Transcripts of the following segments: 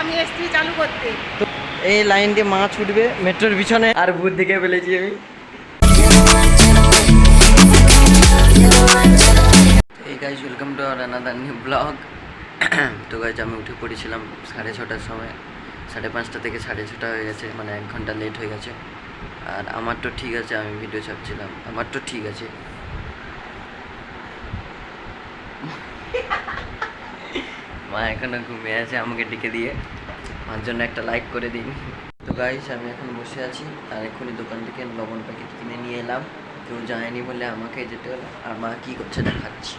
আমি এসছি চালু করতে। এই লাইন দিয়ে মা ছুটবে মেট্রোর পিছনে, আর ভূত দিকে ফেলেছি আমি। এই guys welcome to our another new blog. তো গাইজ আমি উঠে পড়েছিলাম 6:30টার সময়, 5:30 থেকে 6:30 হয়ে গেছে, মানে 1 ঘন্টা লেট হয়ে গেছে। আর আমার তো ঠিক আছে, আমি ভিডিও ছাড়ছিলাম, আমার তো ঠিক আছে। মা এখনো ঘুমিয়ে আছে, আমাকে ডেকে দিয়ে মার জন্য একটা লাইক করে দিন। তো গাইস আমি এখন বসে আছি, আর এক্ষুনি দোকান থেকে লবণ প্যাকেট কিনে নিয়ে এলাম। কেউ যায়নি বলে আমাকে যেতে হলো, আর মা কি করছে দেখাচ্ছি।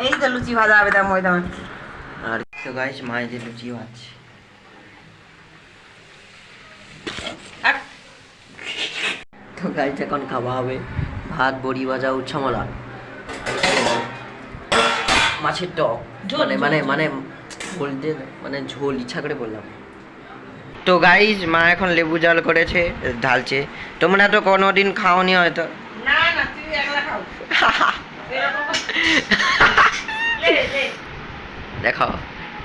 এই তো লুচি ভাজা হবে, দাম ময়দা। আর তো গাইস মা এই যে লুচি ভাজছে। তো গাইস এখন খাওয়া হবে ভাত, বড়ি ভাজা, উচ্ছামলা, মাছের টক, মানে মানে মানে বলতে মানে ঝোল ইচ্ছা করে বললাম। তো গাইস মা এখন লেবু জল করেছে, ঢালছে। তোমরা তো কোনোদিন খাওনি হয়তো। না না, তুই একলা খাও। দেখো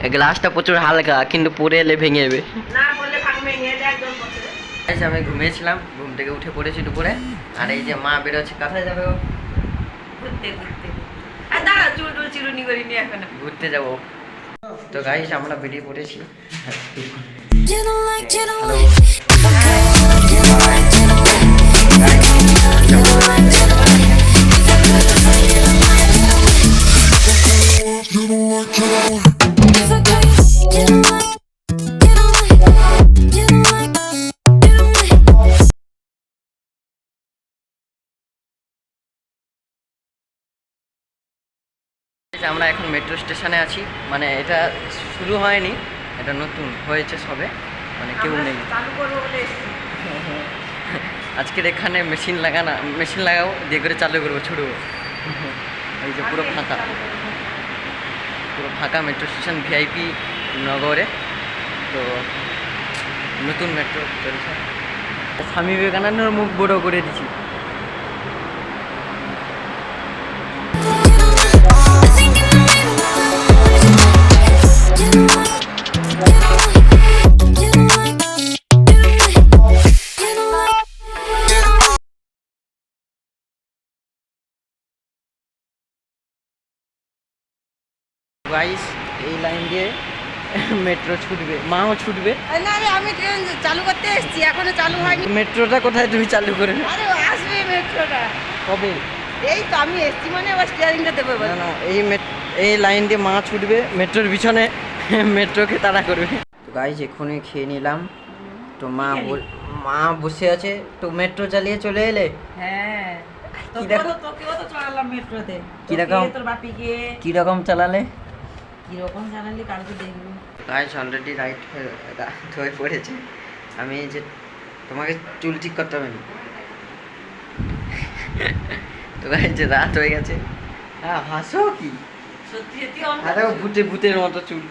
এই গ্লাসটা প্রচুর হালকা, কিন্তু পরে এলে ভেঙে যাবে। না বললে ভাঙবে, নিয়ে যা একদম পছন্দ। গাইস আমি ঘুমিয়েছিলাম, ঘুম থেকে উঠে পড়েছি দুপুরে। আর এই যে মা বেরোচ্ছে, কোথায় যাবে ও? ঘুরতে ঘুরতে। আর দাঁড়া, চুল টুল চিরুনি করিনি এখন। ঘুরতে যাব। তো গাইস আমরা বেরিয়ে পড়েছি। আমরা এখন মেট্রো স্টেশনে আছি, মানে এটা শুরু হয়নি, এটা নতুন হয়েছে সবে, মানে কেউ নেই। চালু করবো বলে এসেছি। আজকের এখানে মেশিন লাগাবো, দিয়ে করে চালু করবো, ছুটবো। এই যে পুরো ফাঁকা মেট্রো স্টেশন, ভিআইপি নগরে। তো নতুন মেট্রো চলছে। স্বামী বিবেকানন্দর মুখ বড় করে দিচ্ছি। গাইস এই লাইন দিয়ে মেট্রো ছুটবে, মাও ছুটবে। না রে, আমি ট্রেন চালু করতে এসেছি, এখনো চালু হয়নি। মেট্রোটা কোথায় তুমি চালু করে? আরে আসবে মেট্রোটা কবে? এই তো আমি এসেছি, মানে আবার স্টিয়ারিংটা দেবো এবার। না না, এই লাইন দিয়ে মা ছুটবে মেট্রোর পিছনে, মেট্রোকে তাড়া করবে। তো গাইস এক্ষুনি খেয়ে নিলাম। তো মা বসে আছে, তো মেট্রো চালিয়ে চলে এলে। হ্যাঁ, তোকেও তো চড়ালাম মেট্রোতে। কিরকম? তোর বাপিকে কিরকম চালালে? কিরকম চালালি কালকে দেখবো। গাইস অলরেডি রাইট হয়ে পড়েছে। আমি যে তোমাকে চুল ঠিক করতে হবে না। তো গাইস যে রাত হয়ে গেছে। হ্যাঁ হাসো কি? সত্যি সত্যি আরে ভূতের মতো চুল।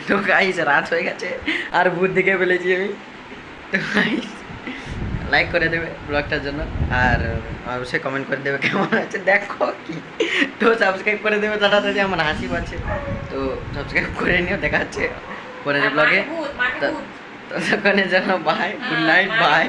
তো গাইস রাত হয়ে গেছে, আর ভূত দেখে ফেলেছি আমি। তো গাইস লাইক করে দেবে ব্লগটার জন্য, আর অবশ্যই কমেন্ট করে দেবে কেমন আছে দেখো কি। তো সাবস্ক্রাইব করে দেবে তাড়াতাড়ি, আমার হাসি পাচ্ছে। তো সাবস্ক্রাইব করে নিও, দেখা হচ্ছে পরের ব্লগে। ততক্ষণের জন্য বাই, গুড নাইট, বাই।